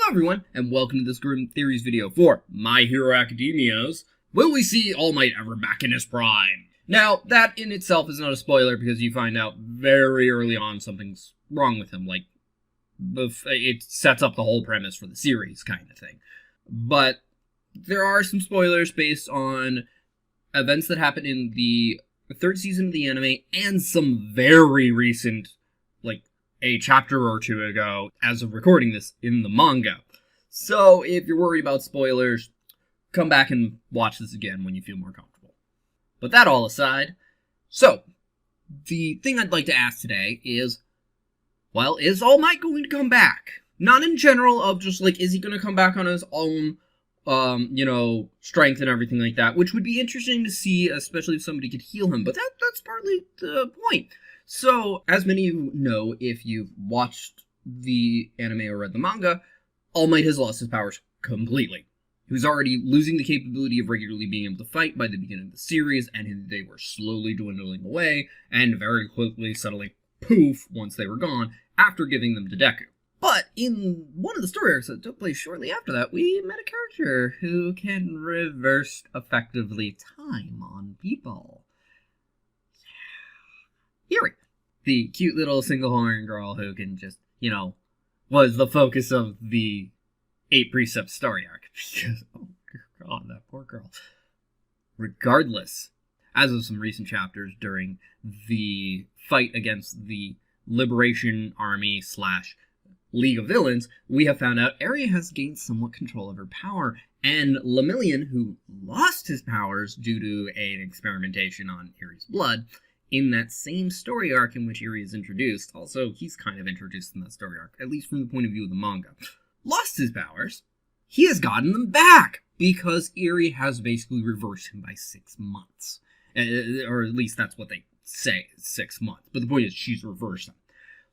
Hello everyone, and welcome to this Grim Theories video for My Hero Academia's Will We See All Might Ever Back in His Prime? Now, that in itself is not a spoiler because you find out very early on something's wrong with him, like, it sets up the whole premise for the series kind of thing. But there are some spoilers based on events that happened in the third season of the anime and some very recent, like, a chapter or two ago, as of recording this, in the manga. So, if you're worried about spoilers, come back and watch this again when you feel more comfortable. But that all aside, so, the thing I'd like to ask today is, well, is All Might going to come back? Not in general of just, like, is he going to come back on his own, strength and everything like that, which would be interesting to see, especially if somebody could heal him, but that's partly the point. So, as many of you know, if you've watched the anime or read the manga, All Might has lost his powers completely. He was already losing the capability of regularly being able to fight by the beginning of the series, and they were slowly dwindling away, and very quickly suddenly poof once they were gone, after giving them to Deku. But in one of the story arcs that took place shortly after that, we met a character who can reverse effectively time on people. Yuri, the cute little single-horn girl who can just, was the focus of the 8 Precepts story arc. Because, oh god, that poor girl. Regardless, as of some recent chapters during the fight against the Liberation Army / League of Villains, we have found out Aria has gained somewhat control of her power, and Lemillion, who lost his powers due to an experimentation on Yuri's blood, in that same story arc in which Yuri is introduced, also, he's kind of introduced in that story arc, at least from the point of view of the manga, lost his powers, he has gotten them back, because Yuri has basically reversed him by 6 months. Or at least that's what they say, 6 months. But the point is, she's reversed them.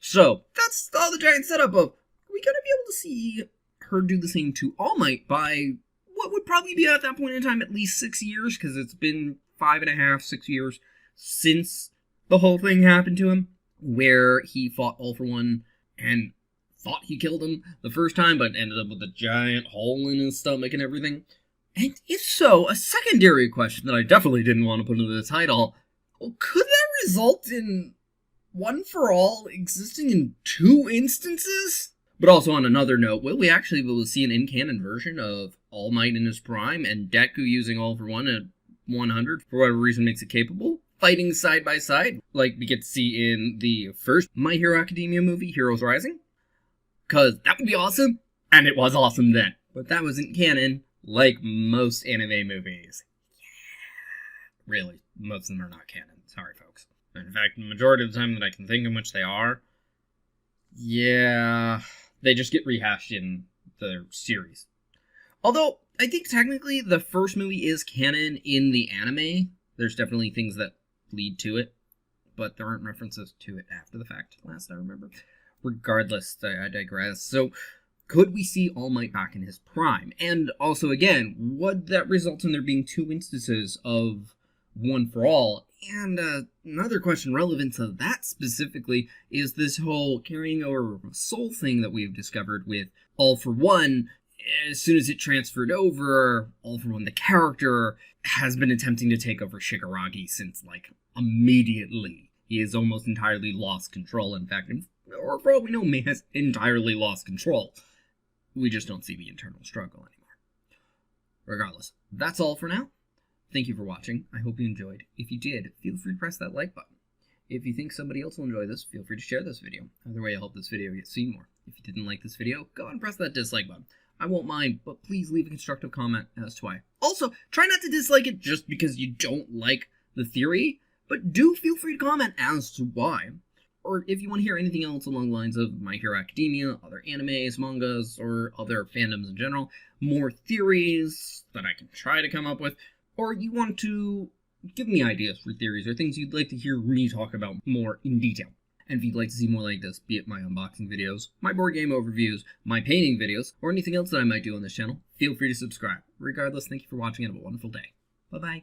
So, that's all the giant setup of, are we going to be able to see her do the same to All Might by what would probably be at that point in time at least 6 years, because it's been 5.5, 6 years since the whole thing happened to him, where he fought All For One and thought he killed him the first time, but ended up with a giant hole in his stomach and everything. And if so, a secondary question that I definitely didn't want to put into the title, well, could that result in One For All existing in 2 instances? But also on another note, will we actually be able to see an in-canon version of All Might in his prime and Deku using All For One at 100 for whatever reason makes it capable, fighting side by side, like we get to see in the first My Hero Academia movie, Heroes Rising? Because that would be awesome, and it was awesome then. But that wasn't canon, like most anime movies. Really, most of them are not canon. Sorry, folks. In fact, the majority of the time that I can think in which they are, yeah, they just get rehashed in the series. Although, I think technically the first movie is canon in the anime. There's definitely things that lead to it, but there aren't references to it after the fact, last I remember. Regardless, I digress. So, could we see All Might back in his prime? And also, again, would that result in there being 2 instances of One For All? And another question relevant to that specifically is this whole carrying over soul thing that we've discovered with All For One. As soon as it transferred over, All For One, the character, has been attempting to take over Shigaraki since, like, immediately. He has almost entirely lost control, in fact, or for all we know, May has entirely lost control. We just don't see the internal struggle anymore. Regardless, that's all for now. Thank you for watching. I hope you enjoyed. If you did, feel free to press that like button. If you think somebody else will enjoy this, feel free to share this video. Either way, I hope this video gets seen more. If you didn't like this video, go and press that dislike button. I won't mind, but please leave a constructive comment as to why. Also, try not to dislike it just because you don't like the theory, but do feel free to comment as to why. Or if you want to hear anything else along the lines of My Hero Academia, other animes, mangas, or other fandoms in general, more theories that I can try to come up with, or you want to give me ideas for theories or things you'd like to hear me talk about more in detail. And if you'd like to see more like this, be it my unboxing videos, my board game overviews, my painting videos, or anything else that I might do on this channel, feel free to subscribe. Regardless, thank you for watching and have a wonderful day. Bye-bye.